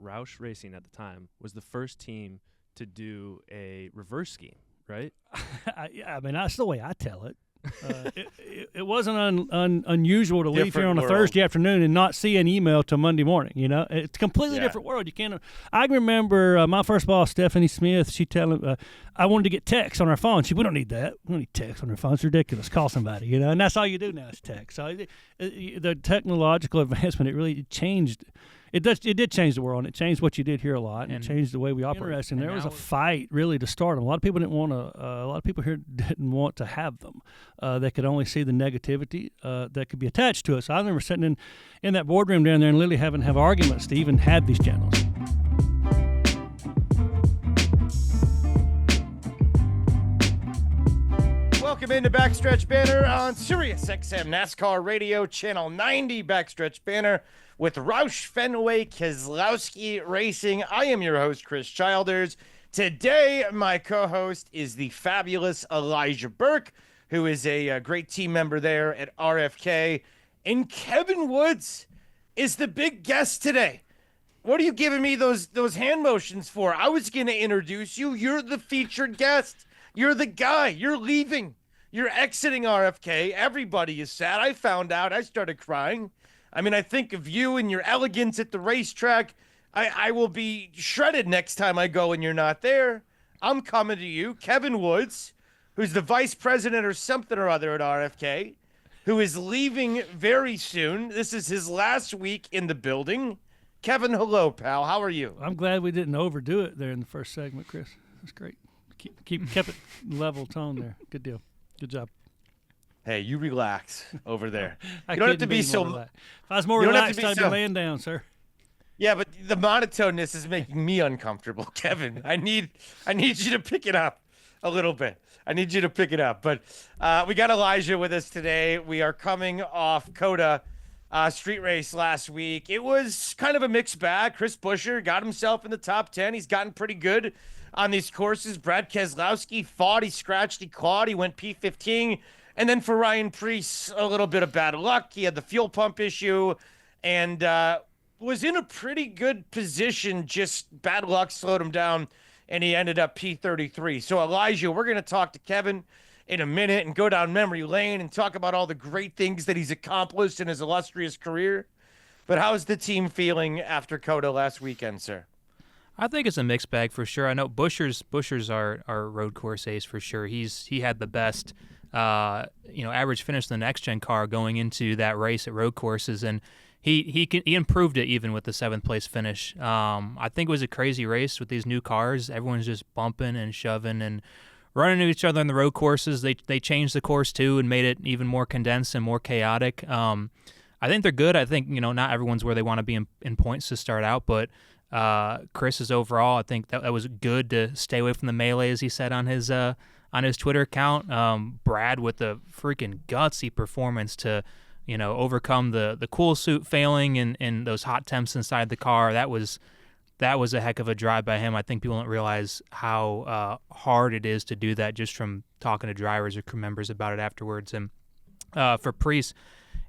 Roush Racing at the time was the first team to do a reverse scheme, right? I mean, that's the way I tell it. It wasn't unusual to leave here on a Thursday afternoon and not see an email till Monday morning. You know, it's a completely different world. You can't. I remember my first boss, Stephanie Smith. She telling I wanted to get text on our phone. We don't need that. We don't need text on our phone. It's ridiculous. Call somebody. You know, and that's all you do now is text. So the technological advancement, it really changed. It did change the world, and it changed what you did here a lot, and it changed the way we operate. Interesting. There was a fight really to start them. A lot of people didn't want to. A lot of people here didn't want to have them. They could only see the negativity that could be attached to it. So I remember sitting in that boardroom down there and literally having to have arguments to even have these channels. Welcome into Backstretch Banter on Sirius XM NASCAR Radio, Channel 90, Backstretch Banter with Roush Fenway Keselowski Racing. I am your host, Chris Childers. Today, my co-host is the fabulous Elijah Burke, who is a great team member there at RFK. And Kevin Woods is the big guest today. What are you giving me those hand motions for? I was going to introduce you. You're the featured guest. You're the guy. You're leaving. You're exiting RFK. Everybody is sad. I found out. I started crying. I mean, I think of you and your elegance at the racetrack. I will be shredded next time I go and you're not there. I'm coming to you, Kevin Woods, who's the vice president or something or other at RFK, who is leaving very soon. This is his last week in the building. Kevin, hello, pal. How are you? I'm glad we didn't overdo it there in the first segment, Chris. That's great. Kept it level tone there. Good deal. Good job. Hey, you relax over there. You don't have to be so. Relaxed. If I was more relaxed, I'd be laying down, sir. Yeah, but the monotoneness is making me uncomfortable, Kevin. I need you to pick it up a little bit. I need you to pick it up. But we got Elijah with us today. We are coming off COTA street race last week. It was kind of a mixed bag. Chris Buescher got himself in the top 10. He's gotten pretty good on these courses. Brad Keselowski fought. He scratched. He clawed. He went P15. And then for Ryan Preece, a little bit of bad luck. He had the fuel pump issue and was in a pretty good position. Just bad luck slowed him down, and he ended up P33. So, Elijah, we're going to talk to Kevin in a minute and go down memory lane and talk about all the great things that he's accomplished in his illustrious career. But how's the team feeling after COTA last weekend, sir? I think it's a mixed bag for sure. I know Buescher's our road course ace for sure. He had the best average finish in the next gen car going into that race at road courses, and he improved it even with the 7th place finish. I think it was a crazy race with these new cars. Everyone's just bumping and shoving and running into each other on the road courses. They changed the course too and made it even more condensed and more chaotic. I think they're good. I think not everyone's where they want to be in points to start out, but Chris is overall. I think that was good to stay away from the melee, as he said on his Twitter account. Brad with the freaking gutsy performance to, overcome the cool suit failing and those hot temps inside the car. That was a heck of a drive by him. I think people don't realize how hard it is to do that just from talking to drivers or crew members about it afterwards. And for Preece,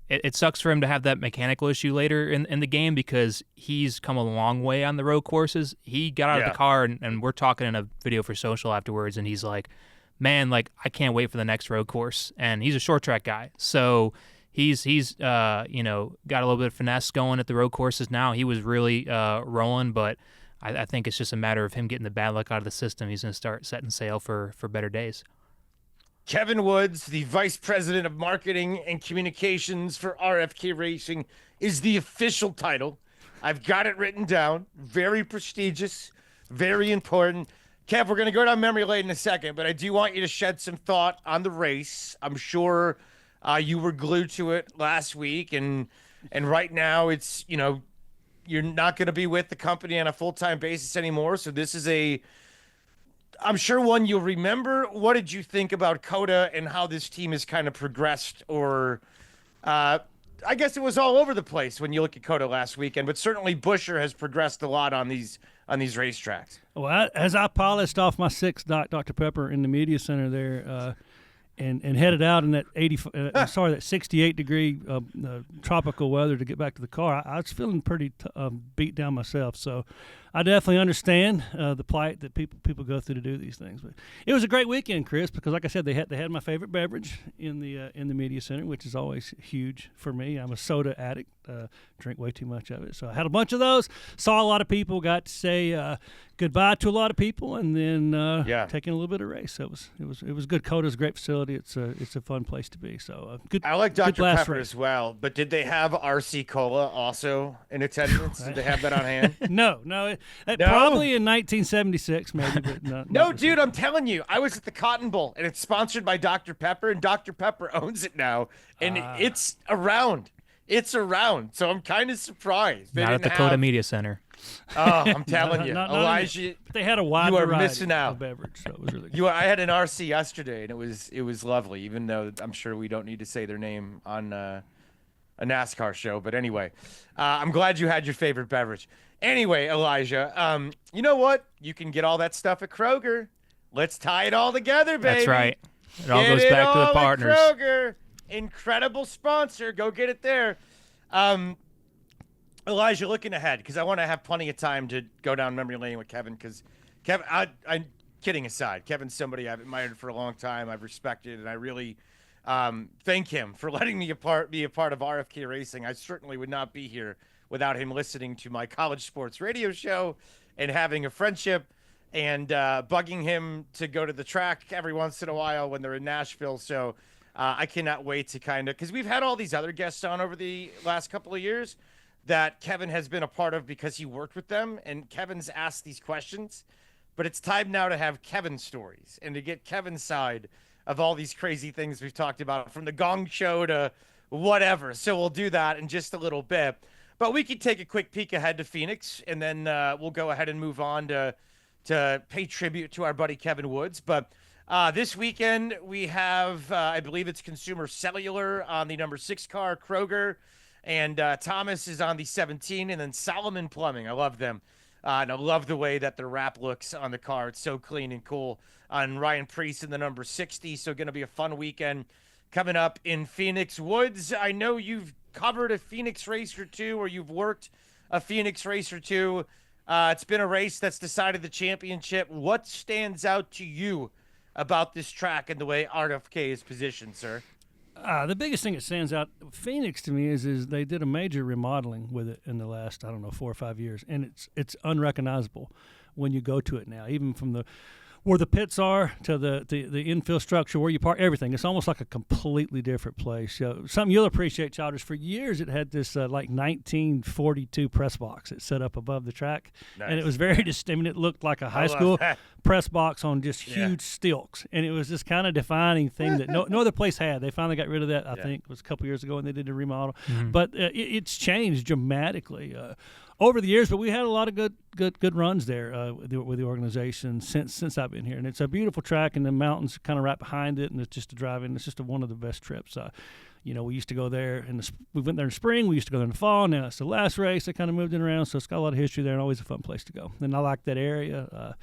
it sucks for him to have that mechanical issue later in the game because he's come a long way on the road courses. He got out of the car, and we're talking in a video for social afterwards, and he's like, man, I can't wait for the next road course. And he's a short track guy. So he's got a little bit of finesse going at the road courses now. He was really rolling, but I think it's just a matter of him getting the bad luck out of the system. He's going to start setting sail for better days. Kevin Woods, the Vice President of Marketing and Communications for RFK Racing, is the official title. I've got it written down. Very prestigious, very important. Kev, we're going to go down memory lane in a second, but I do want you to shed some thought on the race. I'm sure you were glued to it last week, and right now it's, you're not going to be with the company on a full-time basis anymore, so this is I'm sure one you'll remember. What did you think about COTA and how this team has kind of progressed? Or I guess it was all over the place when you look at COTA last weekend, but certainly Buescher has progressed a lot on these racetracks. Well, as I polished off my 6th Dr. Pepper in the media center there, and headed out in that that 68 degree tropical weather to get back to the car. I was feeling pretty beat down myself. So I definitely understand the plight that people go through to do these things. But it was a great weekend, Chris, because like I said, they had my favorite beverage in the media center, which is always huge for me. I'm a soda addict, drink way too much of it. So I had a bunch of those. Saw a lot of people, got to say goodbye to a lot of people, and then taking a little bit of race. So it was good. COTA's a great facility. It's a fun place to be. So good. I like Dr. Pepper race as well, but did they have RC Cola also in attendance? Did they have that on hand? No. Probably in 1976, maybe. But no, dude, I'm telling you, I was at the Cotton Bowl, and it's sponsored by Dr. Pepper, and Dr. Pepper owns it now, and it's around. It's around, so I'm kind of surprised. Not at the COTA Media Center. Oh, I'm telling you, Elijah, they had a wide you are variety missing out. of beverage, so it was really good. I had an RC yesterday, and it was lovely. Even though I'm sure we don't need to say their name on a NASCAR show, but anyway, I'm glad you had your favorite beverage. Anyway, Elijah, you know what? You can get all that stuff at Kroger. Let's tie it all together, baby. That's right. It all goes back to the partners. At Kroger. Incredible sponsor. Go get it there. Elijah, looking ahead, because I want to have plenty of time to go down memory lane with Kevin, because Kevin, I'm kidding aside, Kevin's somebody I've admired for a long time, I've respected, and I really thank him for letting me be a part of RFK Racing. I certainly would not be here without him listening to my college sports radio show and having a friendship and bugging him to go to the track every once in a while when they're in Nashville. So I cannot wait to because we've had all these other guests on over the last couple of years that Kevin has been a part of because he worked with them, and Kevin's asked these questions. But it's time now to have Kevin's stories and to get Kevin's side of all these crazy things we've talked about, from the Gong Show to whatever. So we'll do that in just a little bit. But we could take a quick peek ahead to Phoenix, and then we'll go ahead and move on to pay tribute to our buddy Kevin Woods. But this weekend we have, I believe it's Consumer Cellular on the number 6 car, Kroger. And Thomas is on the 17, and then Solomon Plumbing. I love them. And I love the way that the wrap looks on the car. It's so clean and cool. On Ryan Priest in the number 60. So going to be a fun weekend coming up in Phoenix. Woods, I know you've covered a Phoenix race or two, or you've worked a Phoenix race or two. It's been a race that's decided the championship. What stands out to you about this track and the way RFK is positioned, sir? The biggest thing that stands out, Phoenix to me, is they did a major remodeling with it in the last 4 or 5 years, and it's unrecognizable when you go to it now, even from where the pits are to the infill structure, where you park, everything. It's almost like a completely different place. So something you'll appreciate, Childers. For years, it had this 1942 press box that set up above the track, nice. And it was very distinct. It looked like a high school press box on just huge stilts, and it was this kind of defining thing that no other place had. They finally got rid of that. I think it was a couple years ago when they did the remodel, but it's changed dramatically over the years. But we had a lot of good runs there with the organization since I've been here, and it's a beautiful track, and the mountains kind of right behind it, and it's just a drive-in. It's just one of the best trips. We used to go there we went there in spring. We used to go there in the fall. Now it's the last race. They kind of moved it around, so it's got a lot of history there, and always a fun place to go. And I like that area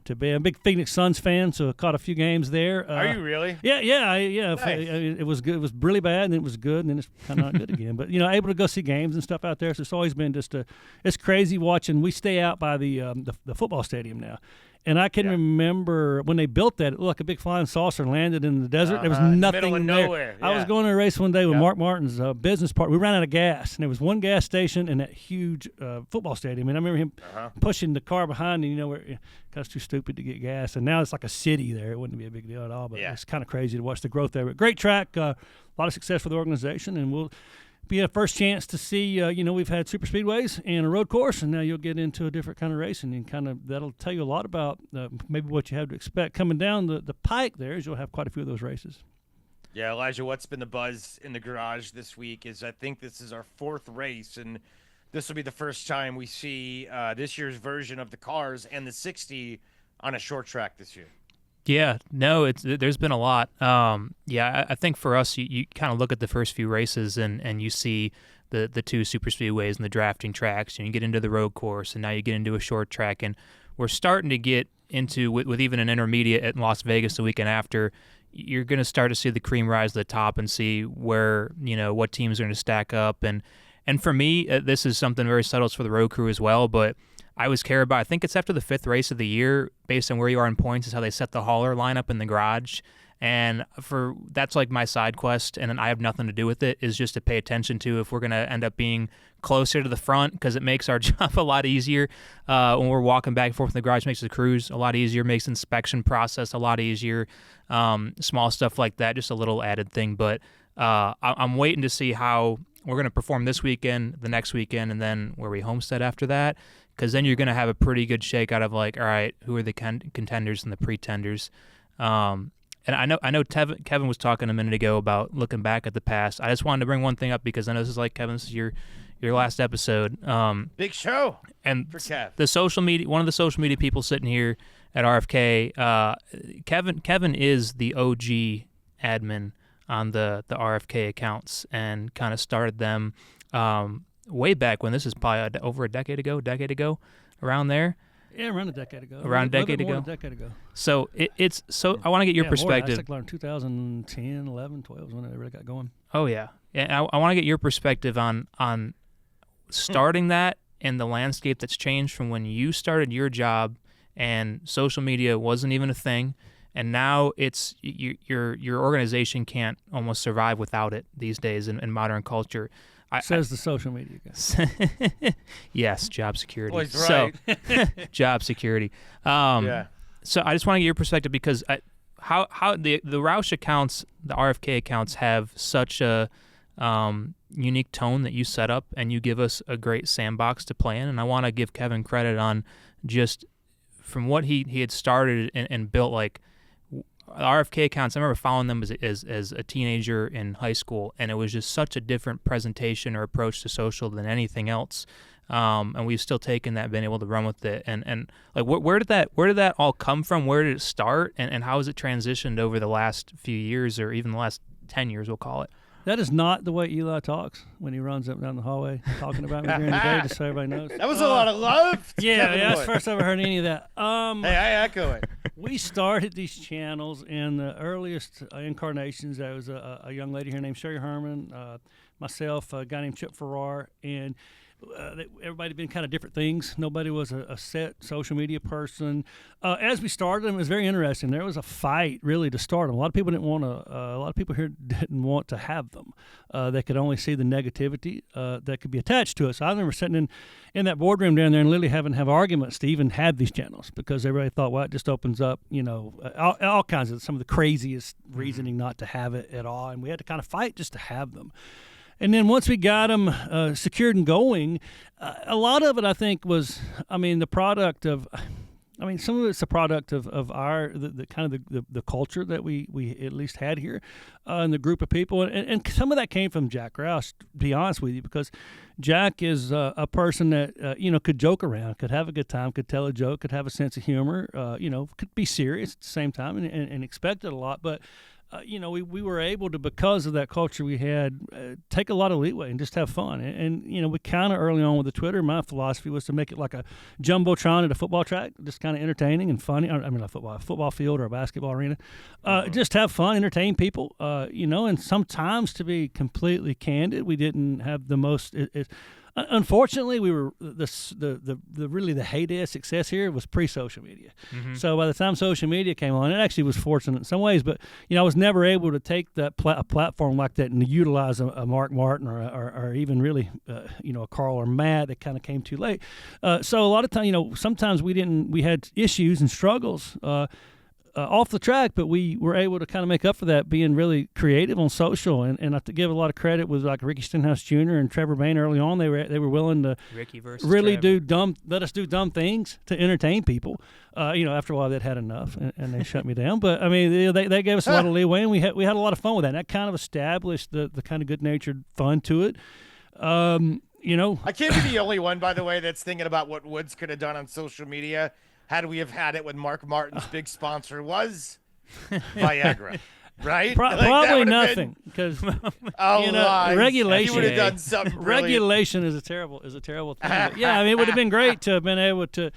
to be. I'm a big Phoenix Suns fan, so I caught a few games there. Are you really? Yeah. Nice. It was good. It was really bad, and then it was good, and then it's kind of not good again. But able to go see games and stuff out there. So it's always been it's crazy watching. We stay out by the football stadium now. And I can remember when they built that, it looked like a big flying saucer landed in the desert. There was nothing there. Nowhere. Yeah. I was going to a race one day with Mark Martin's business partner. We ran out of gas, and there was one gas station in that huge football stadium. And I remember him pushing the car behind, and I was too stupid to get gas. And now it's like a city there. It wouldn't be a big deal at all, but it's kind of crazy to watch the growth there. But great track, a lot of success for the organization, and we'll be a first chance to see, we've had super speedways and a road course, and now you'll get into a different kind of racing, and that'll tell you a lot about maybe what you have to expect coming down the pike there, is you'll have quite a few of those races. Yeah, Elijah, what's been the buzz in the garage this week is I think this is our 4th race, and this will be the first time we see this year's version of the cars and the 60 on a short track this year. Yeah, no, there's been a lot. I think for us, you kind of look at the first few races and you see the 2 super speedways and the drafting tracks, and you get into the road course, and now you get into a short track, and we're starting to get into with even an intermediate at Las Vegas the weekend after. you're going to start to see the cream rise to the top and see where, what teams are going to stack up. And for me, this is something very subtle for the road crew as well, but I always care about, I think it's after the 5th race of the year, based on where you are in points, is how they set the hauler lineup in the garage. And that's like my side quest, and I have nothing to do with it, is just to pay attention to if we're going to end up being closer to the front, because it makes our job a lot easier when we're walking back and forth in the garage. Makes the cruise a lot easier, makes the inspection process a lot easier, small stuff like that, just a little added thing. But I'm waiting to see how we're going to perform this weekend, the next weekend, and then where we homestead after that, because then you're going to have a pretty good shakeout of like, all right, who are the contenders and the pretenders. And I know Kevin was talking a minute ago about looking back at the past. I just wanted to bring one thing up because I know this is like, Kevin, this is your last episode. Big show. And for Kev. The social media, one of the social media people sitting here at RFK, Kevin is the OG admin on the RFK accounts and kind of started them way back when. This is probably over a decade ago, around there. Yeah, around a decade ago. Around a decade ago. So it's so I want to get your perspective. It's like 2010, 11, 12 is when it really got going. Oh yeah, I want to get your perspective on starting that and the landscape that's changed from when you started your job and social media wasn't even a thing, and now it's your organization can't almost survive without it these days in modern culture. Says the social media guy. Yes, job security. Well, he's right. So, job security. Yeah. So I just want to get your perspective because how the Roush accounts, the RFK accounts have such a unique tone that you set up, and you give us a great sandbox to play in. And I want to give Kevin credit on just from what he had started and built, like RFK accounts. I remember following them as a teenager in high school, and it was just such a different presentation or approach to social than anything else. And we've still taken that, been able to run with it. And like, where did that all come from? Where did it start? And how has it transitioned over the last few years, or even the last 10 years, we'll call it? That is not the way Eli talks when he runs up and down the hallway talking about me during the day, just so everybody knows. That was a lot of love. Yeah, that's the first I've ever heard any of that. Hey, I echo it. We started these channels in the earliest incarnations. There was a young lady here named Sherry Herman, myself, a guy named Chip Farrar, and everybody had been kind of different things. Nobody was a set social media person. As we started them, it was very interesting. There was a fight really to start them. A lot of people didn't want to. A lot of people here didn't want to have them. They could only see the negativity that could be attached to us. I remember sitting in that boardroom down there and literally having to have arguments to even have these channels because everybody thought, well, it just opens up, all kinds of some of the craziest reasoning not to have it at all, and we had to kind of fight just to have them. And then once we got them secured and going, a lot of it, I think, was, the product of, some of it's a product of our, the kind of the culture that we at least had here and the group of people. And some of that came from Jack Roush, to be honest with you, because Jack is a person that, could joke around, could have a good time, could tell a joke, could have a sense of humor, could be serious at the same time and expect it a lot. But we were able to, because of that culture we had, take a lot of leeway and just have fun. And we kind of early on with the Twitter, my philosophy was to make it like a jumbotron at a football track, just kind of entertaining and funny. I mean, a football field or a basketball arena. Just have fun, entertain people, and sometimes, to be completely candid, we didn't have the most unfortunately, we were the heyday of success here was pre-social media. Mm-hmm. So by the time social media came on, it actually was fortunate in some ways. But I was never able to take that a platform like that and to utilize a Mark Martin or even really a Carl or Matt that kind of came too late. So a lot of times, sometimes we had issues and struggles. Off the track, but we were able to kind of make up for that being really creative on social, and I have to give a lot of credit with like Ricky Stenhouse Jr. and Trevor Bain early on. They were willing to really let us do dumb things to entertain people. After a while they'd had enough and they shut me down. But they gave us a lot of leeway, and we had a lot of fun with that. And that kind of established the kind of good natured fun to it. I can't be the only one, by the way, that's thinking about what Woods could have done on social media had we have had it when Mark Martin's big sponsor was Viagra. right? Probably nothing, because regulation. You would have done something brilliant. Regulation is a terrible thing. But yeah, I mean, it would have been great to have been able to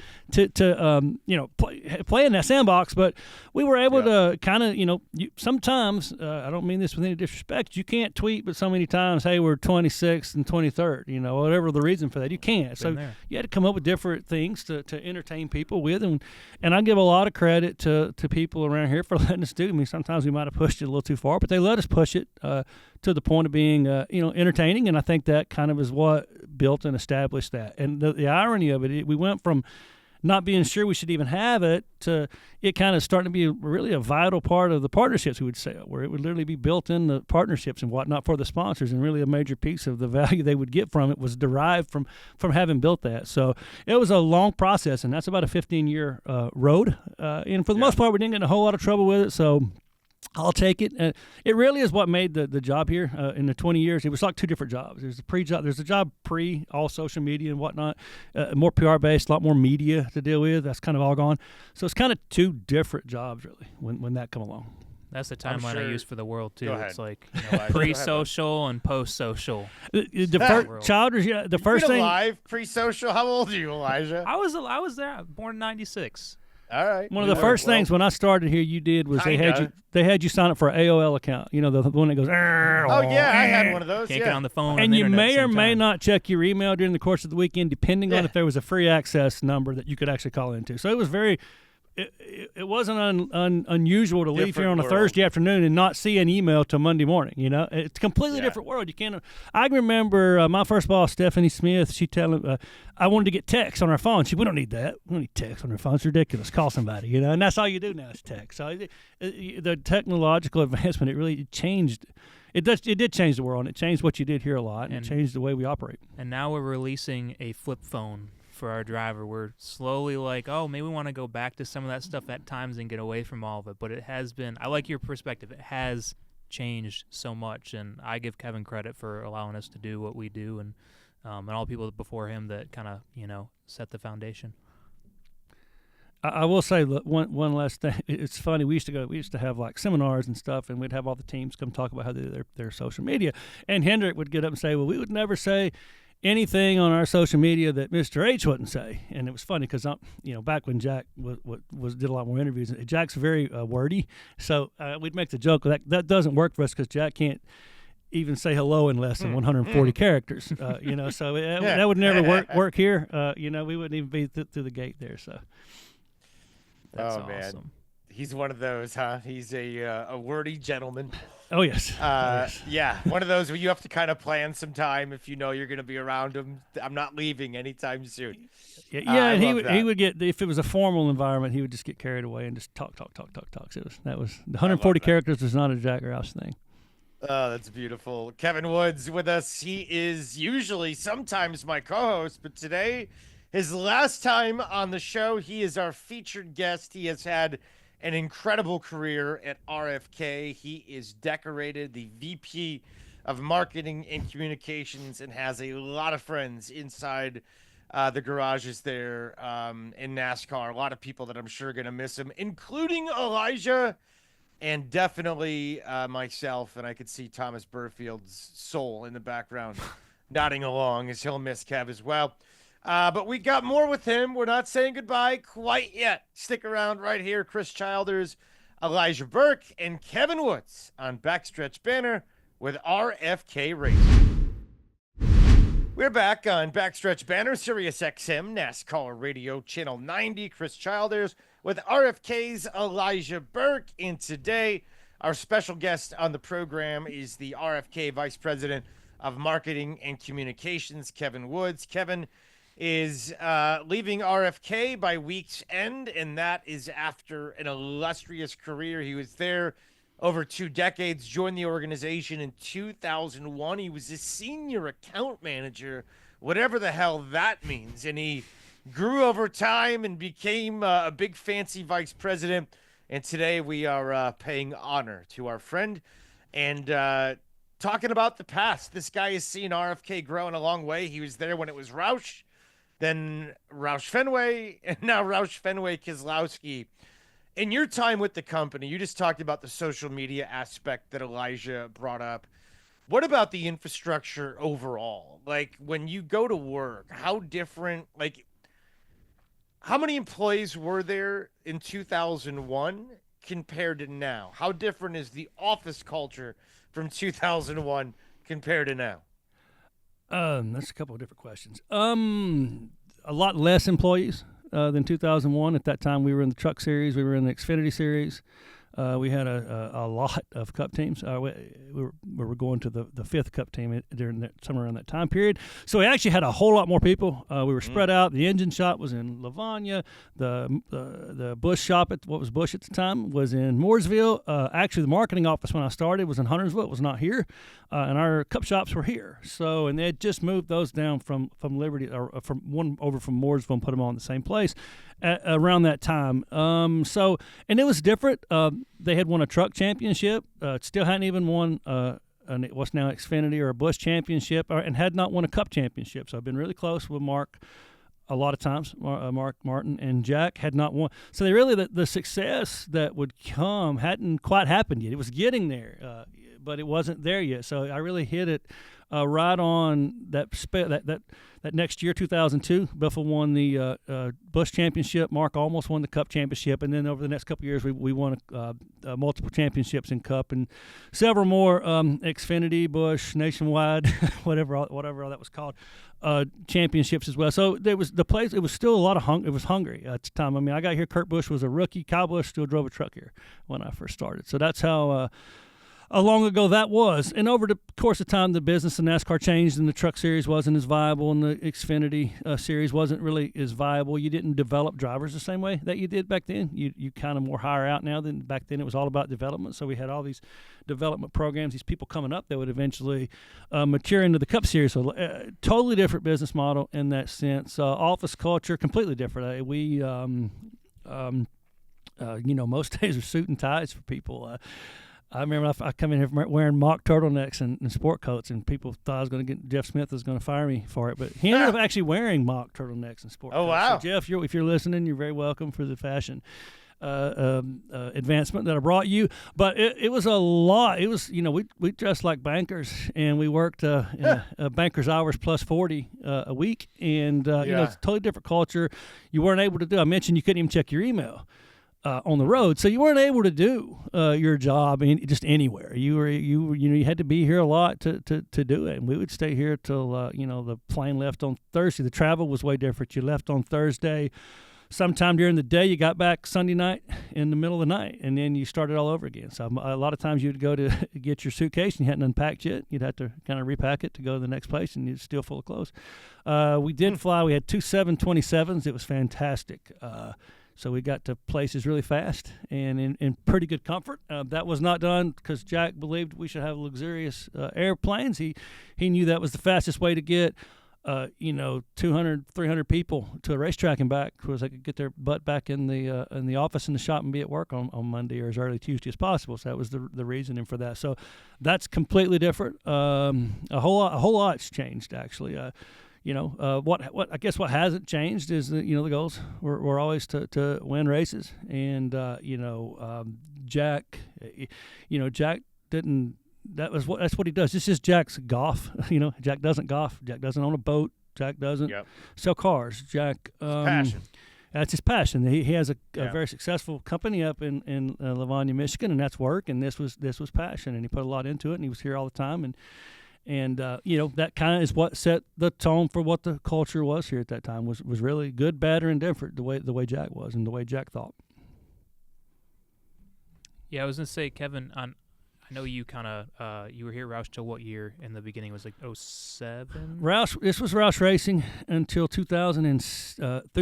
play in that sandbox. But we were able to kind of, sometimes I don't mean this with any disrespect. You can't tweet, but so many times, hey, we're 26th and 23rd. Whatever the reason for that, you can't. So you had to come up with different things to entertain people with, and I give a lot of credit to people around here for letting us do. I mean, sometimes we might have pushed it a little too far, but they let us push it to the point of being, entertaining. And I think that kind of is what built and established that. And the irony of it, we went from not being sure we should even have it to it kind of starting to be really a vital part of the partnerships we would sell, where it would literally be built in the partnerships and whatnot for the sponsors, and really a major piece of the value they would get from it was derived from having built that. So it was a long process, and that's about a 15-year road. And for the most part, we didn't get in a whole lot of trouble with it, so I'll take it. It really is what made the job here in the 20 years. It was like two different jobs. There's a pre-job. There's a job pre all social media and whatnot, more PR based, a lot more media to deal with. That's kind of all gone. So it's kind of two different jobs really when that come along. That's the timeline I use for the world too. It's like Elijah, pre-social and post-social. The first thing alive pre-social. How old are you, Elijah? I was there. Born in '96. All right. One of the first things when I started here you did was they had you sign up for an AOL account. The one that goes. Oh yeah, I had one of those. Can't get on the phone. And you may or may time. not check your email during the course of the weekend, depending on if there was a free access number that you could actually call into. So it was very. It wasn't unusual to leave here on a Thursday afternoon and not see an email till Monday morning. It's a completely different world. You can't. I remember my first boss, Stephanie Smith. She telling I wanted to get text on our phone. We don't need that. We don't need text on our phone. It's ridiculous. Call somebody. And that's all you do now is text. So the technological advancement, it really changed. It did change the world, and it changed what you did here a lot, and it changed the way we operate. And now we're releasing a flip phone for our driver. We're slowly like, maybe we want to go back to some of that stuff at times and get away from all of it. But it has been, I like your perspective, it has changed so much, and I give Kevin credit for allowing us to do what we do, and all the people before him that kind of, set the foundation. I will say one last thing. It's funny. We used to have like seminars and stuff, and we'd have all the teams come talk about how they do their social media. And Hendrick would get up and say, well, we would never say anything on our social media that Mr. H wouldn't say. And it was funny because back when Jack did a lot more interviews, Jack's very wordy. So we'd make the joke that doesn't work for us because Jack can't even say hello in less than 140 characters. So that would never work here. We wouldn't even be through the gate there. So. That's man, awesome. He's one of those, huh? He's a wordy gentleman. Oh yes. Yeah, one of those where you have to kind of plan some time if you know you're going to be around him. I'm not leaving anytime soon. And he would get, if it was a formal environment, he would just get carried away and just talk. So that was the 140 characters was not a Jack Roush thing. Oh, that's beautiful. Kevin Woods with us. He is sometimes my co-host, but today, his last time on the show, he is our featured guest. He has had an incredible career at RFK. He is decorated the VP of Marketing and Communications and has a lot of friends inside the garages there in NASCAR. A lot of people that I'm sure are going to miss him, including Elijah and definitely myself. And I could see Thomas Burfield's soul in the background nodding along as he'll miss Kev as well. But we got more with him. We're not saying goodbye quite yet. Stick around right here. Chris Childers, Elijah Burke, and Kevin Woods on Backstretch Banter with RFK Racing. We're back on Backstretch Banter, Sirius XM, NASCAR Radio, Channel 90. Chris Childers with RFK's Elijah Burke. And today, our special guest on the program is the RFK Vice President of Marketing and Communications, Kevin Woods. Kevin is leaving RFK by week's end, and that is after an illustrious career. He was there over 2 decades, joined the organization in 2001. He was a senior account manager, whatever the hell that means, and he grew over time and became a big fancy vice president. And today we are paying honor to our friend and talking about the past. This guy has seen RFK grow in a long way. He was there when it was Roush, then Roush Fenway, and now Roush Fenway Keselowski. in your time with the company, you just talked about the social media aspect that Elijah brought up. What about the infrastructure overall? Like when you go to work, how different, like how many employees were there in 2001 compared to now? How different is the office culture from 2001 compared to now? That's a couple of different questions. A lot less employees than 2001. At that time, we were in the Truck Series. We were in the Xfinity Series. We had a lot of Cup teams. We were going to the fifth Cup team during somewhere around that time period. So we actually had a whole lot more people. We were spread out. The engine shop was in Lavanya. The Bush shop, what was Bush at the time, was in Mooresville. Actually, the marketing office when I started was in Huntersville. It was not here. And our Cup shops were here. So, and they had just moved those down from Liberty, or from Mooresville and put them all in the same place around that time. So, and it was different. They had won a truck championship. Still hadn't even won what's now Xfinity or a Bush championship, and had not won a Cup championship. So I've been really close with Mark a lot of times. Mark Martin and Jack had not won. So they really, the success that would come hadn't quite happened yet. It was getting there, but it wasn't there yet. So I really hit it right on that next year, 2002. Buffalo won the Bush championship. Mark almost won the Cup championship, and then over the next couple of years, we won multiple championships in Cup and several more Xfinity, Bush, Nationwide, whatever all that was called, championships as well. So there was the place. It was still a lot of it was hungry at the time. I mean, I got here. Kurt Busch was a rookie. Kyle Busch still drove a truck here when I first started. So that's how long ago that was. And over the course of time, the business of NASCAR changed, and the Truck Series wasn't as viable, and the Xfinity Series wasn't really as viable. You didn't develop drivers the same way that you did back then. You kind of more hire out now than back then. It was all about development. So we had all these development programs, these people coming up that would eventually mature into the Cup Series. So totally different business model in that sense. Office culture, completely different. Most days are suit and ties for people. I remember I come in here wearing mock turtlenecks and sport coats, and people thought I was going to get Jeff Smith was going to fire me for it, but he ended up actually wearing mock turtlenecks and sport coats. Wow! So Jeff, if you're listening, you're very welcome for the fashion advancement that I brought you. But it was a lot. It was we dressed like bankers, and we worked bankers hours plus 40 a week, and it's a totally different culture. You weren't able to do. I mentioned you couldn't even check your email on the road, so you weren't able to do your job just anywhere. You had to be here a lot to do it, and we would stay here till the plane left on Thursday. The travel was way different. You left on Thursday, sometime during the day. You got back Sunday night in the middle of the night, and then you started all over again. So a lot of times you'd go to get your suitcase, and you hadn't unpacked yet. You'd have to kind of repack it to go to the next place, and you're still full of clothes. We did fly. We had 2 727s. It was fantastic. So we got to places really fast and in pretty good comfort. That was not done because Jack believed we should have luxurious airplanes. He knew that was the fastest way to get 200, 300 people to a racetrack and back, because they could get their butt back in the office in the shop and be at work on Monday or as early Tuesday as possible. So that was the reasoning for that. So that's completely different. A whole lot's changed actually. What I guess what hasn't changed is the goals were always to win races, and Jack didn't. That's what he does. This is Jack's golf. Jack doesn't golf. Jack doesn't own a boat. Jack doesn't sell cars. Jack passion. That's his passion. He has a very successful company up in Lavanya, Michigan, and that's work. And this was passion, and he put a lot into it. And he was here all the time, and that kind of is what set the tone for what the culture was here at that time. Was really good, bad, or indifferent, the way Jack was and the way Jack thought. Yeah, I was gonna say, Kevin, I know you kind of you were here, Roush, till what year in the beginning? It was like 07? This was Roush Racing until through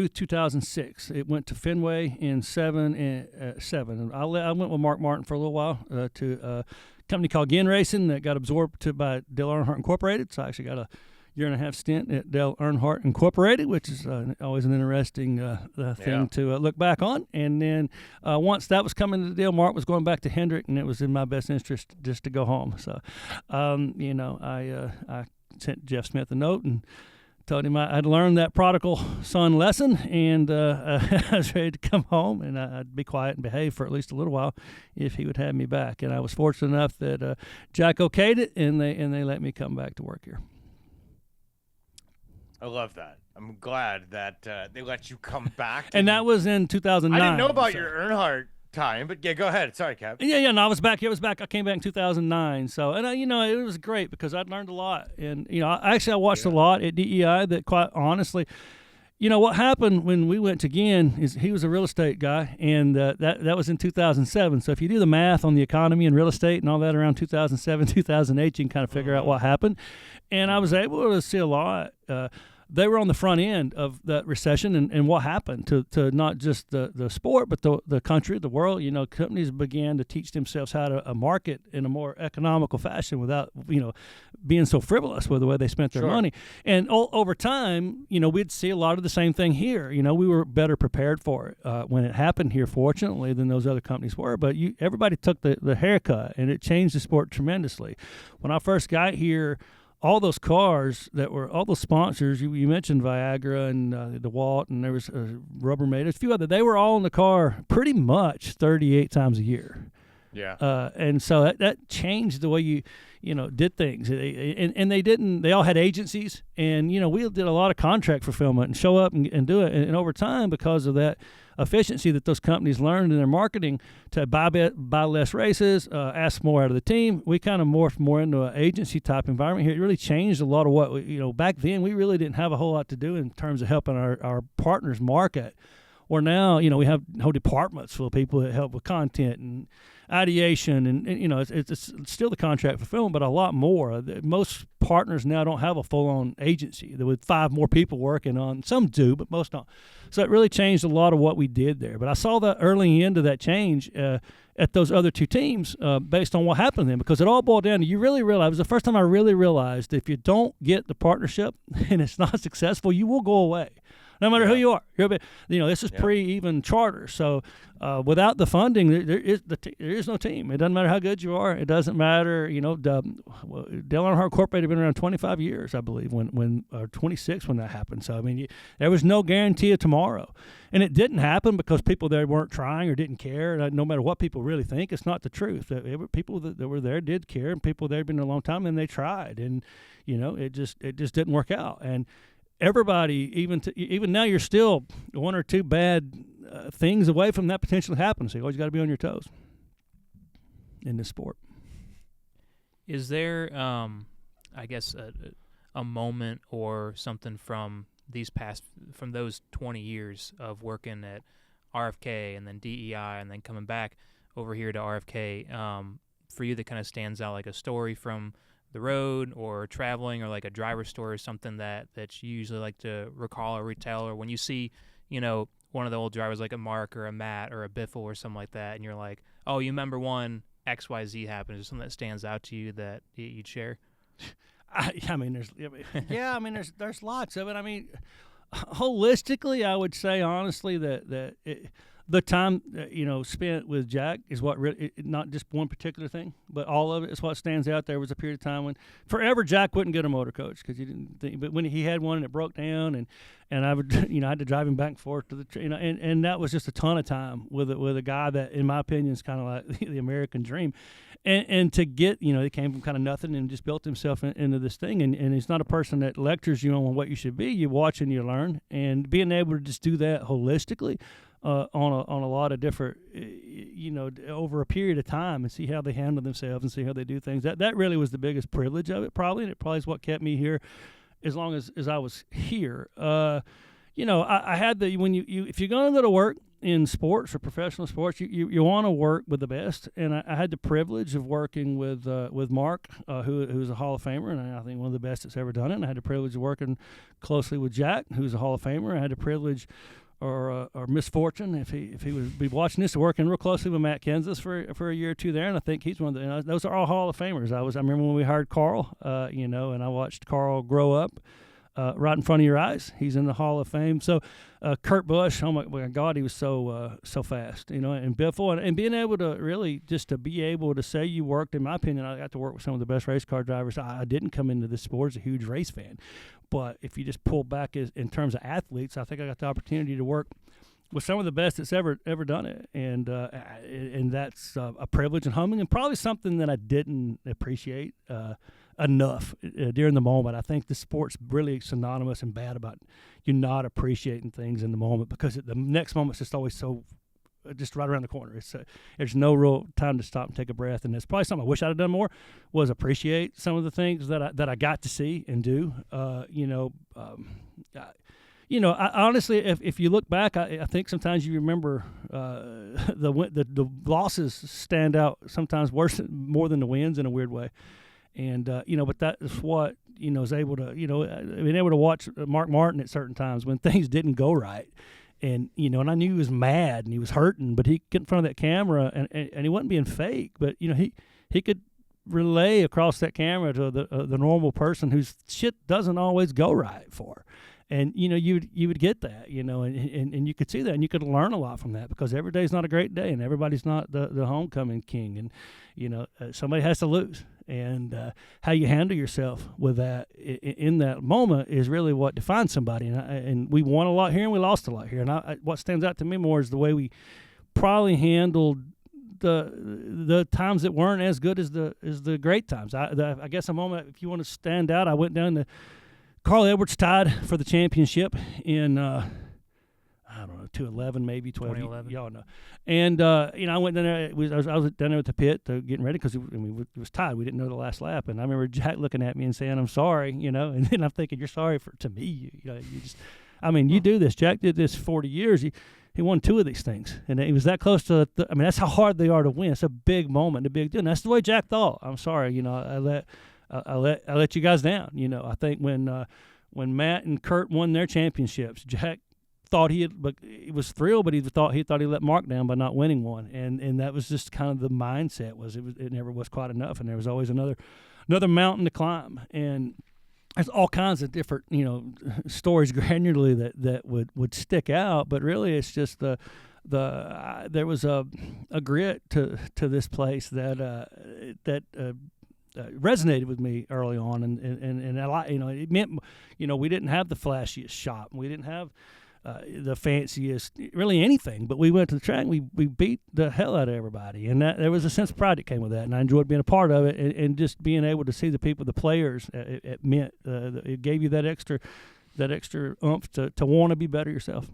2006. It went to Fenway in 7. And I went with Mark Martin for a little while to company called Ginn Racing that got absorbed by Dale Earnhardt Incorporated. So I actually got a year-and-a-half stint at Dale Earnhardt Incorporated, which is always an interesting thing to look back on. And then once that was coming to the deal, Mark was going back to Hendrick, and it was in my best interest just to go home. So, I sent Jeff Smith a note and told him I'd learned that prodigal son lesson, and I was ready to come home, and I'd be quiet and behave for at least a little while if he would have me back. And I was fortunate enough that Jack okayed it, and they let me come back to work here. I love that. I'm glad that they let you come back. And that was in 2009. I didn't know about your Earnhardt time, but yeah, go ahead. Sorry, Cap. Yeah, no, I was back. I came back in 2009. So, and it was great because I'd learned a lot. And, I watched a lot at DEI that, quite honestly, what happened when we went to Ginn is he was a real estate guy, and that was in 2007. So if you do the math on the economy and real estate and all that around 2007, 2008, you can kind of figure out what happened. And I was able to see a lot. They were on the front end of that recession and what happened to not just the sport, but the country, the world. Companies began to teach themselves how to market in a more economical fashion without, being so frivolous with the way they spent their money. And over time, we'd see a lot of the same thing here. We were better prepared for it when it happened here, fortunately, than those other companies were. But everybody took the haircut, and it changed the sport tremendously. When I first got here, all those cars all those sponsors, you mentioned Viagra and DeWalt, and there was Rubbermaid, there's a few other, they were all in the car pretty much 38 times a year. Yeah. And so that changed the way you did things. And they all had agencies, and, we did a lot of contract fulfillment and show up and do it. And over time, because of that efficiency that those companies learned in their marketing to buy less races, ask more out of the team, we kind of morphed more into an agency type environment here. It really changed a lot of what, back then we really didn't have a whole lot to do in terms of helping our partners market. Or now, we have whole departments full of people that help with content and ideation, and it's still the contract fulfillment, but a lot more. Most partners now don't have a full-on agency with 5 more people working on. Some do, but most don't. So it really changed a lot of what we did there. But I saw the early end of that change at those other 2 teams based on what happened to them, because it all boiled down to, you really realize, it was the first time I really realized, if you don't get the partnership and it's not successful, you will go away. No matter who you are. This is pre-even charter. So without the funding, there is no team. It doesn't matter how good you are. It doesn't matter. Dale Earnhardt Corporated had been around 25 years, I believe, or 26 when that happened. So, there was no guarantee of tomorrow. And it didn't happen because people there weren't trying or didn't care. No matter what people really think, it's not the truth. People that were there did care, and people there had been there a long time, and they tried. And, it just didn't work out. And everybody, even now, you're still 1 or 2 bad things away from that potentially happening. So you always got to be on your toes in this sport. Is there, I guess, a moment or something from those 20 years of working at RFK and then DEI and then coming back over here to RFK, for you that kind of stands out, like a story from the road or traveling, or like a driver story or something that you usually like to recall or retell, or when you see, one of the old drivers like a Mark or a Matt or a Biffle or something like that, and you're like, oh, you remember when XYZ happened, or something that stands out to you that you'd share? There's lots of it. Holistically, I would say honestly that the time spent with Jack is what really, not just one particular thing, but all of it is what stands out. There was a period of time when forever Jack wouldn't get a motor coach because he didn't think, but when he had one and it broke down, and I would I had to drive him back and forth to the and that was just a ton of time with a guy that, in my opinion, is kind of like the American dream, and to get he came from kind of nothing and just built himself into this thing, and he's not a person that lectures you on what you should be. You watch and you learn, and being able to just do that holistically. On a lot of different, over a period of time, and see how they handle themselves and see how they do things. That really was the biggest privilege of it, probably, and it probably is what kept me here as long as I was here. I had if you're going to go to work in sports or professional sports, you want to work with the best, and I had the privilege of working with Mark, who's a Hall of Famer, and I think one of the best that's ever done it. And I had the privilege of working closely with Jack, who's a Hall of Famer. I had the privilege or misfortune, if he would be watching this, working real closely with Matt Kenseth for a year or 2 there, and I think he's one of the. Those are all Hall of Famers. I remember when we hired Carl, and I watched Carl grow up right in front of your eyes. He's in the Hall of Fame. So Kurt Busch, oh my God, he was so fast, and Biffle, and being able to really just to be able to say you worked. In my opinion, I got to work with some of the best race car drivers. I didn't come into this sport as a huge race fan, but if you just pull back in terms of athletes, I think I got the opportunity to work with some of the best that's ever done it, and that's a privilege and humbling, and probably something that I didn't appreciate enough during the moment. I think the sport's really synonymous and bad about you not appreciating things in the moment, because the next moment's just always so just right around the corner. There's no real time to stop and take a breath, and it's probably something I wish I'd have done more, was appreciate some of the things that I got to see and do. I honestly, if you look back, I think sometimes you remember the losses stand out sometimes more than the wins in a weird way, and but that is what is able to being able to watch Mark Martin at certain times when things didn't go right, and and I knew he was mad and he was hurting, but he get in front of that camera and he wasn't being fake, but he could relay across that camera to the normal person whose shit doesn't always go right for. And you would get that, and you could see that, and you could learn a lot from that, because every day's not a great day, and everybody's not the homecoming king, and somebody has to lose, and how you handle yourself with that in that moment is really what defines somebody. And we won a lot here, and we lost a lot here, and what stands out to me more is the way we probably handled the times that weren't as good as the great times. I guess a moment, if you want to stand out, I went down to Carl Edwards tied for the championship in, I don't know, 2011, maybe 12. 2011. Y'all know. And, I went down there. I was down there at the pit getting ready, because it was tied. We didn't know the last lap. And I remember Jack looking at me and saying, "I'm sorry," and then I'm thinking, "You're sorry to me." You do this. Jack did this 40 years. He won 2 of these things. And he was that close to, that's how hard they are to win. It's a big moment, a big deal. And that's the way Jack thought. I'm sorry, I let you guys down. I think when Matt and Kurt won their championships, Jack thought he was thrilled, but he thought he let Mark down by not winning one, and that was just kind of the mindset. It never was quite enough, and there was always another mountain to climb. And there's all kinds of different stories granularly that would stick out, but really it's just there was a grit to this place that resonated with me early on, and I like, it meant, we didn't have the flashiest shop, we didn't have the fanciest, really anything, but we went to the track and we beat the hell out of everybody, and that there was a sense of pride that came with that, and I enjoyed being a part of it, and just being able to see the people, the players, it meant it gave you that extra oomph to want to be better yourself.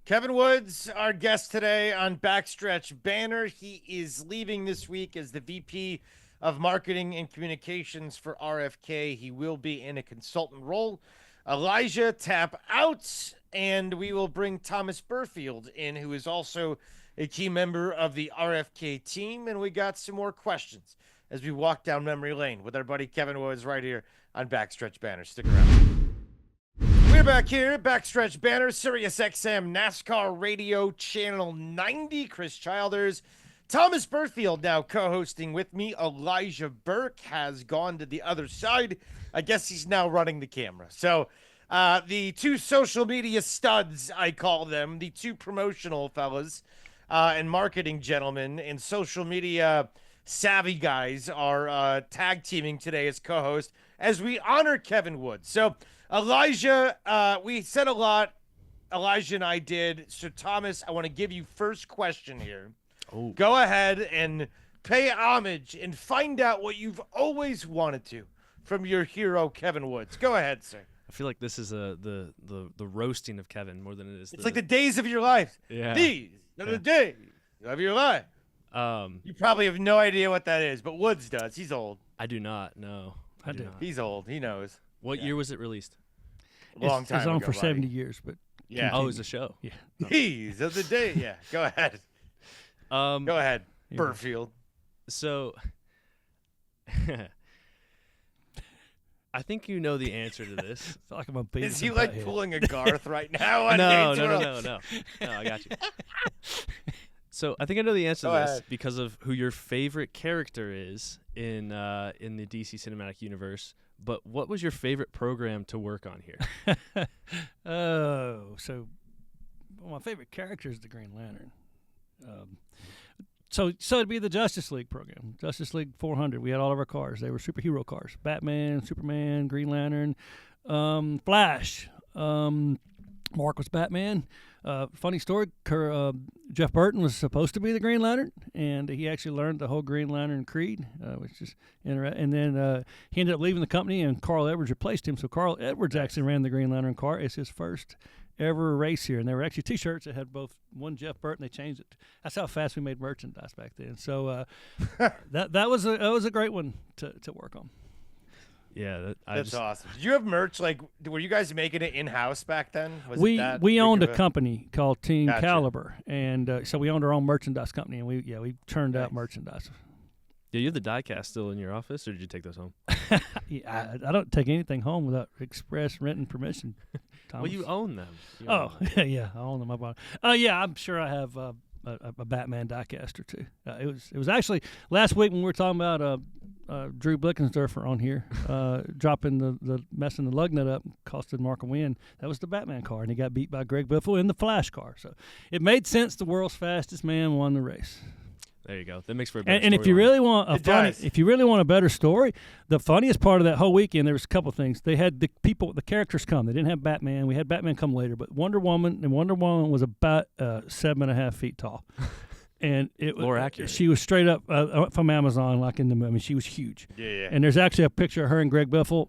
Kevin Woods, our guest today on Backstretch Banter. He is leaving this week as the VP of Marketing and Communications for RFK. He will be in a consultant role. Elijah tap out, and we will bring Thomas Burfield in, who is also a key member of the RFK team. And we got some more questions as we walk down memory lane with our buddy Kevin Woods right here on Backstretch Banter. Stick around. We're back here at Backstretch Banter, Sirius XM NASCAR Radio Channel 90. Chris Childers, Thomas Burfield now co-hosting with me. Elijah Burke has gone to the other side. I guess he's now running the camera. So the 2 social media studs, I call them, the 2 promotional fellas and marketing gentlemen and social media savvy guys are tag teaming today as co-host as we honor Kevin Woods. So Elijah, we said a lot, Elijah and I did. So Thomas, I want to give you first question here. Oh. Go ahead and pay homage and find out what you've always wanted to from your hero, Kevin Woods. Go ahead, sir. I feel like this is the roasting of Kevin more than it is. It's like the days of your life. Yeah. These are the days of your life. You probably have no idea what that is, but Woods does. He's old. I do not. No, I do not. He's old. He knows. What year was it released? Long time ago. It's on for 70 years, but yeah. Oh, it was a show. Yeah. These are the days. Yeah. Go ahead. Go ahead, Burfield. So, I think you know the answer to this. I feel like I'm a Is he like pulling a Garth right now? No, I got you. So I think I know the answer to this because of who your favorite character is in the DC Cinematic Universe. but what was your favorite program to work on here? My favorite character is the Green Lantern. So it'd be the Justice League program, Justice League 400. We had all of our cars. They were superhero cars: Batman, Superman, Green Lantern, Flash. Mark was Batman. Funny story, Jeff Burton was supposed to be the Green Lantern, and he actually learned the whole Green Lantern creed, which is interesting. And then he ended up leaving the company, and Carl Edwards replaced him. So Carl Edwards actually ran the Green Lantern car. It's his first ever race here, and there were actually T-shirts that had both one Jeff Burton. They changed it. That's how fast we made merchandise back then. So that was a great one to work on. Yeah, that's awesome. Did you have merch? Like, were you guys making it in house back then? We owned a company called Team Caliber, and so we owned our own merchandise company, and we turned out merchandise. Yeah, you have the diecast still in your office, or did you take those home? I don't take anything home without express written permission. Thomas. Well, you own them. Yeah, I own them. I bought them. Yeah, I'm sure I have a Batman diecast or two. It was actually last week when we were talking about Drew Blickensdorfer on here, dropping messing the lug nut up, costed Mark a win. That was the Batman car, and he got beat by Greg Biffle in the Flash car. So it made sense. The world's fastest man won the race. There you go. That makes for a better and if you really want if you really want a better story, the funniest part of that whole weekend, there was a couple of things. They had the characters come. They didn't have Batman. We had Batman come later, but Wonder Woman was about 7.5 feet tall. And it was more accurate. She was straight up from Amazon, like in the movie. She was huge. Yeah. And there's actually a picture of her and Greg Biffle.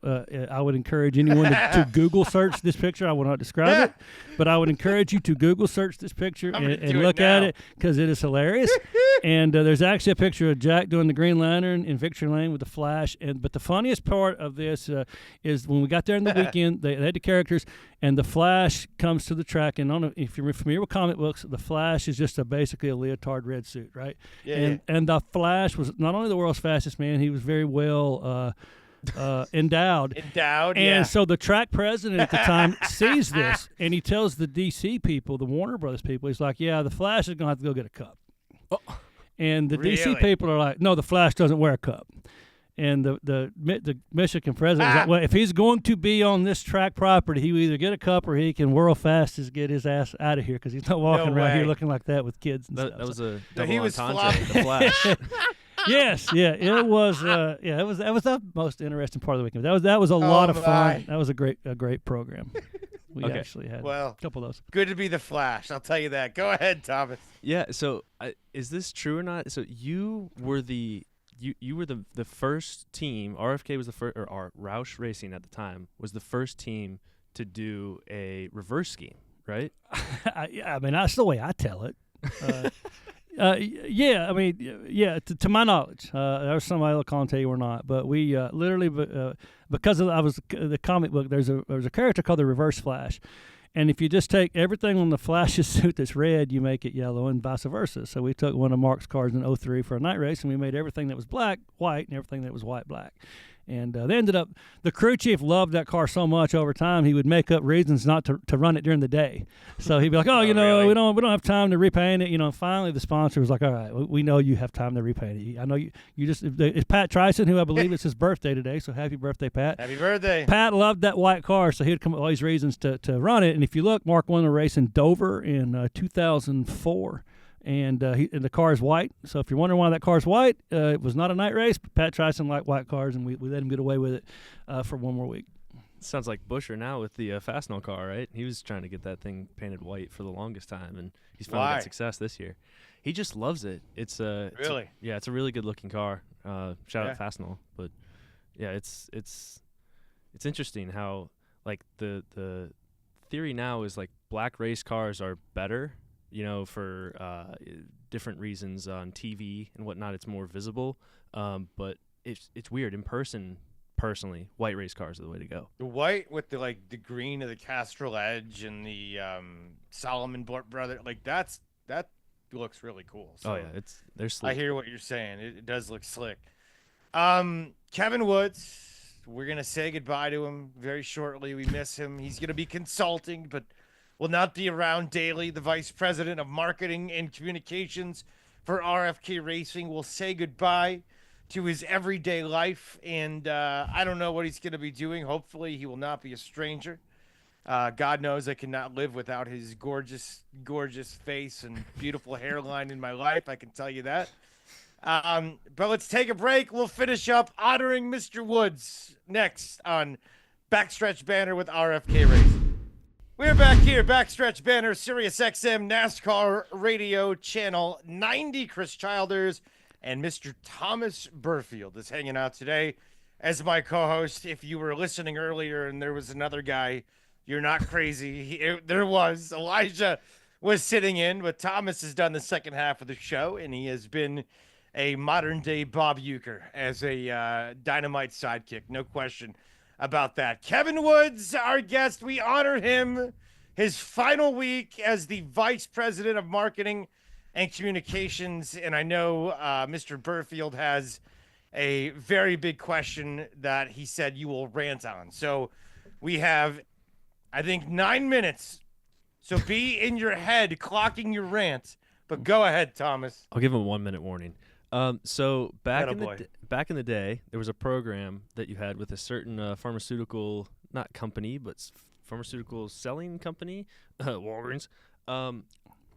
I would encourage anyone to Google search this picture. I will not describe it, but I would encourage you to Google search this picture and look at it because it is hilarious. And there's actually a picture of Jack doing the Green Lantern in Victory Lane with the Flash. But the funniest part of this is when we got there in the weekend, they had the characters, and the Flash comes to the track. And I don't know if you're familiar with comic books, the Flash is just basically a leotard red suit, right? And the Flash was not only the world's fastest man, he was very well endowed. And so the track president at the time sees this, and he tells the DC people, the Warner Brothers people, he's like, yeah, the Flash is going to have to go get a cup. Oh. And the DC people are like, no, the Flash doesn't wear a cup. And the Michigan president was like, well, if he's going to be on this track property, he will either get a cup or he can world fastest get his ass out of here because he's not walking around here looking like that with kids and stuff. That was a double he was entendre, the Flash. Yes, yeah, it was. That was the most interesting part of the weekend. That was a lot of fun. That was a great program. We actually had a couple of those. Good to be the Flash, I'll tell you that. Go ahead, Thomas. Yeah. So, is this true or not? So you were the first team. RFK was the first, or Roush Racing at the time was the first team to do a reverse scheme, right? I mean, that's the way I tell it. To my knowledge, there's somebody will call and tell you or not, but we literally, because I was the comic book, there's a character called the Reverse Flash, and if you just take everything on the Flash's suit that's red, you make it yellow, and vice versa. So we took one of Mark's cars in 2003 for a night race, and we made everything that was black white, and everything that was white black. And they ended up, the crew chief loved that car so much over time, he would make up reasons not to run it during the day. So he'd be like, really? we don't have time to repaint it. And finally the sponsor was like, all right, we know you have time to repaint it. I know you just, it's Pat Tryson, who I believe it's his birthday today. So happy birthday, Pat. Happy birthday. Pat loved that white car, so he'd come up with all these reasons to run it. And if you look, Mark won a race in Dover in 2004. And the car is white. So if you're wondering why that car is white, it was not a night race. But Pat Tryson liked white cars, and we let him get away with it for one more week. Sounds like Busher now with the Fastenal car, right? He was trying to get that thing painted white for the longest time, and he's finally got success this year. He just loves it. It's really, it's a really good looking car. Shout out Fastenal, but yeah, it's interesting how like the theory now is like black race cars are better. For different reasons on TV and whatnot, it's more visible. But it's weird in person. Personally, white race cars are the way to go. The white with the green of the Castrol Edge and the Solomon brother, that looks really cool. So they're slick. I hear what you're saying. It does look slick. Kevin Woods, we're gonna say goodbye to him very shortly. We miss him. He's gonna be consulting, but will not be around daily. The Vice President of Marketing and Communications for RFK Racing will say goodbye to his everyday life, and I don't know what he's going to be doing. Hopefully he will not be a stranger. God knows I cannot live without his gorgeous, gorgeous face and beautiful hairline in my life. I can tell you that. But let's take a break. We'll finish up honoring Mr. Woods next on Backstretch Banter with RFK Racing. We're back here, Backstretch Banter, Sirius XM NASCAR Radio Channel 90. Chris Childers and Mr. Thomas Burfield is hanging out today as my co-host. If you were listening earlier and there was another guy, you're not crazy. There was. Elijah was sitting in, but Thomas has done the second half of the show, and he has been a modern-day Bob Uecker as a Dynamite sidekick. No question about that. Kevin Woods, our guest, we honor him his final week as the Vice President of Marketing and Communications, and I know Mr. Burfield has a very big question that he said you will rant on. So we have, I think, 9 minutes. So be in your head clocking your rant. But go ahead, Thomas. I'll give him a 1 minute warning. So back in the day, there was a program that you had with a certain pharmaceutical, not company, but pharmaceutical selling company, Walgreens.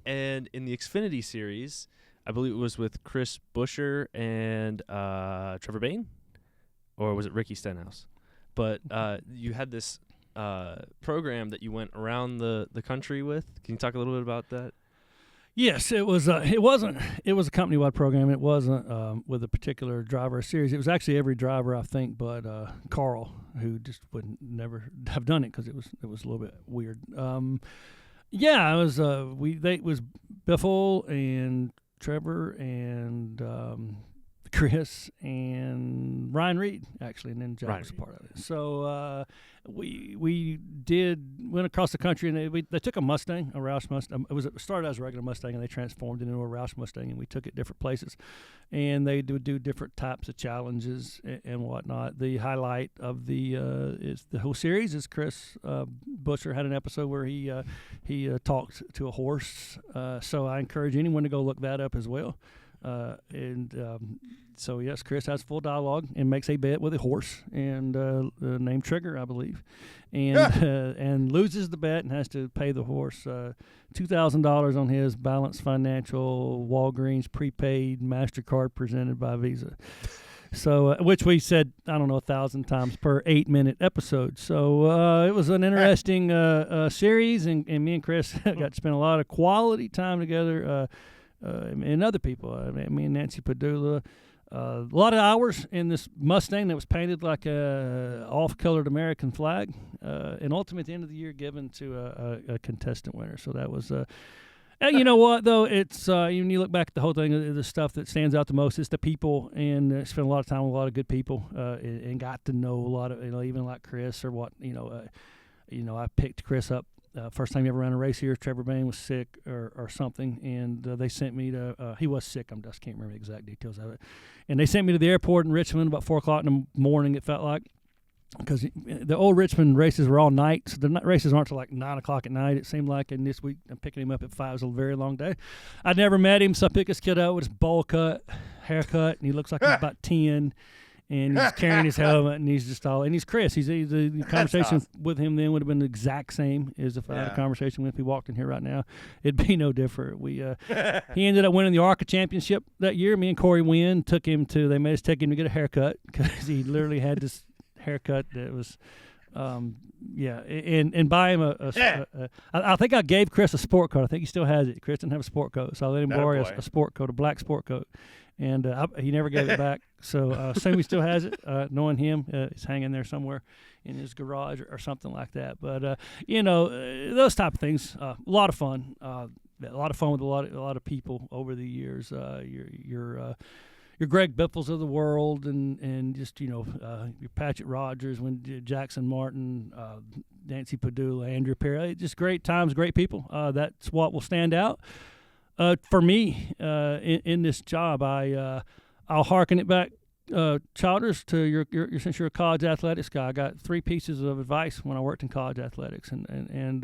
And in the Xfinity series, I believe it was with Chris Buescher and Trevor Bayne, or was it Ricky Stenhouse? But you had this program that you went around the country with. Can you talk a little bit about that? Yes, it was. It was a company-wide program. It wasn't with a particular driver or series. It was actually every driver, I think, but Carl, who just would never have done it because it was a little bit weird. Yeah, it was. It was Biffle and Trevor and Chris and Ryan Reed, actually, and then Jack was a part of it. So we went across the country, and they took a Mustang, a Roush Mustang. It started as a regular Mustang, and they transformed it into a Roush Mustang, and we took it different places. And they would do different types of challenges and whatnot. The highlight of the whole series is Chris Buescher had an episode where he talked to a horse. So I encourage anyone to go look that up as well. So yes, Chris has full dialogue and makes a bet with a horse and named Trigger, I believe, and loses the bet and has to pay the horse $2,000 on his Balance Financial Walgreens prepaid MasterCard presented by Visa. So, which we said, I don't know, 1,000 times per 8-minute episode. So it was an interesting series, and me and Chris got to spend a lot of quality time together. And other people, me and Nancy Padula, a lot of hours in this Mustang that was painted like a off-colored American flag, and ultimately at the end of the year given to a contestant winner. So that was, and you know what though, it's when you look back at the whole thing, the stuff that stands out the most is the people, and spent a lot of time with a lot of good people, and got to know a lot of, even like Chris or what, I picked Chris up. First time he ever ran a race here, Trevor Bayne was sick or something, and they sent me to he was sick. I just can't remember the exact details of it. And they sent me to the airport in Richmond about 4 o'clock in the morning, it felt like, because the old Richmond races were all night. So the races aren't till like 9 o'clock at night, it seemed like. And this week, I'm picking him up at 5. It was a very long day. I'd never met him, so I picked this kid up with his bowl cut, haircut, and he looks like he's about 10. And he's carrying his helmet, and he's just all. And he's Chris. The conversation awesome. with him then would have been the exact same as if I had a conversation with him. If he walked in here right now, it'd be no different. He ended up winning the ARCA championship that year. Me and Corey Wynn took him to. They made us take him to get a haircut because he literally had this haircut that was. And buy him I think I gave Chris a sport coat. I think he still has it. Chris didn't have a sport coat, so I let him borrow a sport coat, a black sport coat, and he never gave it back. So assume he still has it. Knowing him, it's hanging there somewhere in his garage or something like that. But those type of things, a lot of fun. A lot of fun with a lot of people over the years. Your Greg Biffles of the world, and just your Patrick Rogers, when Jackson Martin, Nancy Padula, Andrew Perry, just great times, great people. That's what will stand out for me in this job. I'll hearken it back, Childers, to your since you're a college athletics guy. I got 3 pieces of advice when I worked in college athletics, and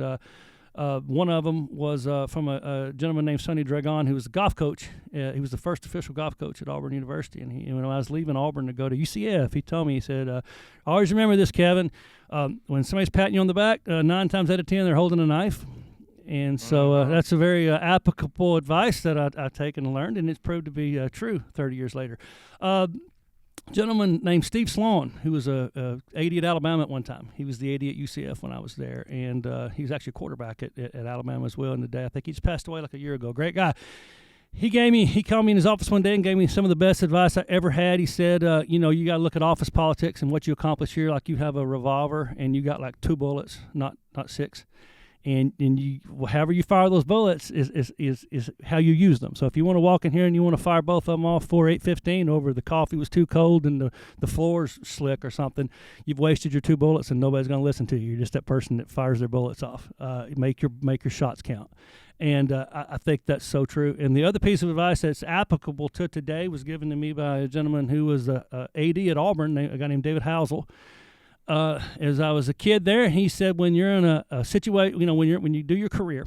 One of them was from a gentleman named Sonny Dragon, who was a golf coach. He was the first official golf coach at Auburn University. And when I was leaving Auburn to go to UCF, he told me, he said, I always remember this, Kevin. When somebody's patting you on the back, 9 times out of 10, they're holding a knife. And so that's a very applicable advice that I've taken and learned, and it's proved to be true 30 years later. Gentleman named Steve Sloan, who was a AD at Alabama at one time. He was the AD at UCF when I was there, and he was actually a quarterback at Alabama as well in the day. I think he just passed away like a year ago. Great guy. He called me in his office one day and gave me some of the best advice I ever had. He said, you got to look at office politics and what you accomplish here. Like you have a revolver and you got like 2 bullets, not 6. And you, however you fire those bullets is how you use them. So if you want to walk in here and you want to fire both of them off 4-8-15 over the coffee was too cold and the floor's slick or something, you've wasted your 2 bullets and nobody's going to listen to you. You're just that person that fires their bullets off. Make your shots count. And I think that's so true. And the other piece of advice that's applicable to today was given to me by a gentleman who was a AD at Auburn, a guy named David Housel. As I was a kid there, he said, when you're in a situation, when you do your career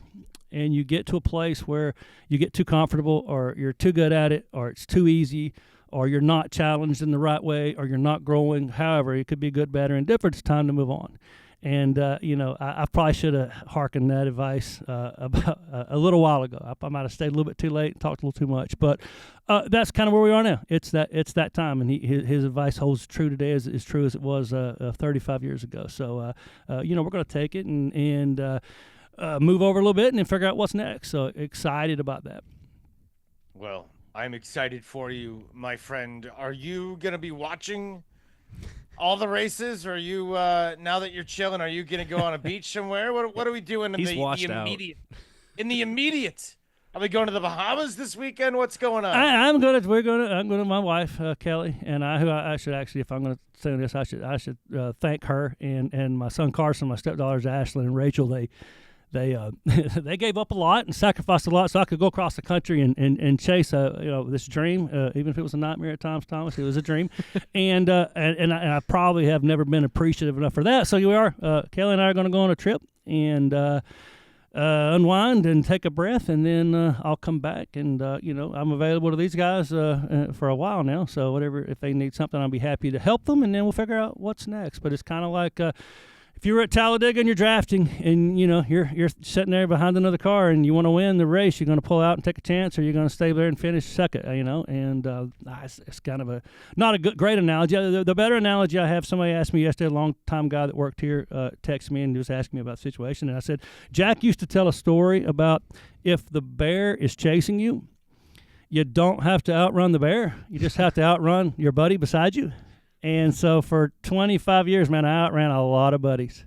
and you get to a place where you get too comfortable or you're too good at it or it's too easy or you're not challenged in the right way or you're not growing, however, it could be good, bad, or indifferent, it's time to move on. And, I probably should have hearkened that advice about a little while ago. I might have stayed a little bit too late and talked a little too much. But that's kind of where we are now. It's that time. And his advice holds true today as true as it was 35 years ago. So, we're going to take it and move over a little bit and then figure out what's next. So excited about that. Well, I'm excited for you, my friend. Are you going to be watching all the races? Or are you now that you're chilling, are you gonna go on a beach somewhere? What are we doing in the immediate? In the immediate, are we going to the Bahamas this weekend? What's going on? I'm going. My wife Kelly and I should actually, if I'm going to say this, I should thank her and my son Carson, my stepdaughters Ashlyn and Rachel. They gave up a lot and sacrificed a lot so I could go across the country and chase this dream, even if it was a nightmare at times, Thomas. It was a dream, and I probably have never been appreciative enough for that. So here we are. Kelly and I are going to go on a trip and unwind and take a breath, and then I'll come back and I'm available to these guys for a while now. So whatever, if they need something, I'll be happy to help them, and then we'll figure out what's next. But it's kind of like. If you were at Talladega and you're drafting and, you're sitting there behind another car and you want to win the race, you're going to pull out and take a chance or you're going to stay there and finish second, and it's kind of not a great analogy. The better analogy I have, somebody asked me yesterday, a long-time guy that worked here, texted me and was asking me about the situation. And I said, Jack used to tell a story about if the bear is chasing you, you don't have to outrun the bear. You just have to outrun your buddy beside you. And so for 25 years, man, I outran a lot of buddies.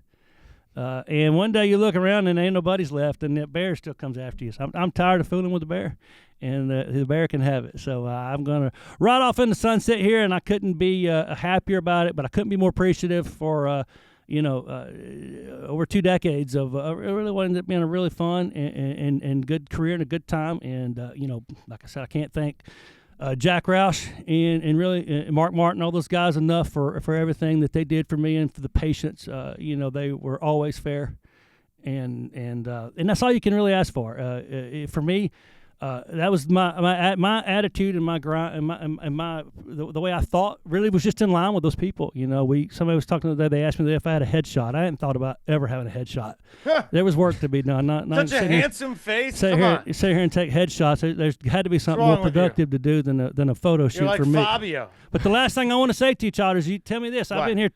And one day you look around and ain't no buddies left, and that bear still comes after you. So I'm tired of fooling with the bear, and the bear can have it. So I'm going to ride off in the sunset here, and I couldn't be happier about it, but I couldn't be more appreciative for, over 2 decades of really what ended up being a really fun and good career and a good time. And, like I said, I can't thank Jack Roush and really Mark Martin, all those guys enough for everything that they did for me and for the patience. They were always fair, and that's all you can really ask for. For me, that was my attitude and my grind and the way I thought really was just in line with those people. Somebody was talking the other day. They asked me if I had a headshot. I hadn't thought about ever having a headshot. There was work to be done. Not such a handsome face. Sit here and take headshots. There's had to be something more productive to do than a photo shoot like for me. Fabio. But the last thing I want to say to you, child, is you tell me this. I've been here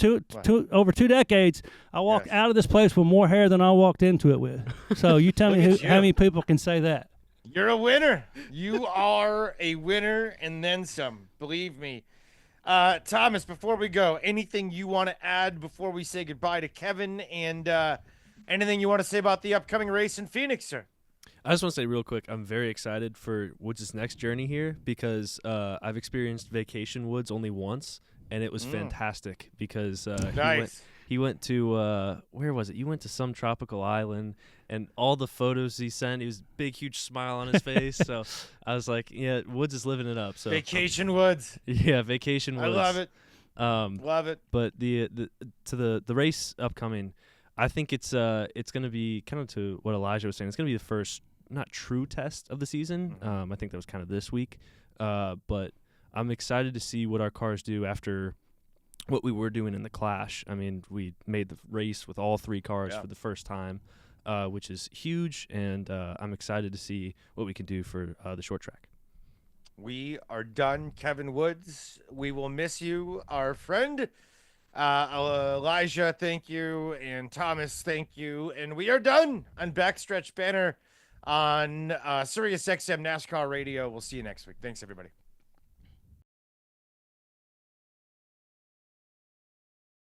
over 2 decades. I walk out of this place with more hair than I walked into it with. So you tell me how many people can say that. You're a winner. You are a winner and then some. Believe me. Thomas, before we go, anything you want to add before we say goodbye to Kevin, and anything you want to say about the upcoming race in Phoenix, sir? I just want to say real quick, I'm very excited for Woods' next journey here because I've experienced Vacation Woods only once, and it was fantastic because nice. He went to where was it? You went to some tropical island, and all the photos he sent, he was big, huge smile on his face. So I was like, yeah, Woods is living it up. So Vacation Woods. Yeah, Vacation Woods. I love it. Love it. But the race upcoming, I think it's going to be kind of to what Elijah was saying. It's going to be the first not true test of the season. I think that was kind of this week, but I'm excited to see what our cars do after what we were doing in the Clash. I mean, we made the race with all 3 cars for the first time, which is huge, and I'm excited to see what we can do for the short track. We are done, Kevin Woods. We will miss you, our friend. Elijah, thank you, and Thomas, thank you. And we are done on Backstretch Banter on SiriusXM NASCAR Radio. We'll see you next week. Thanks, everybody.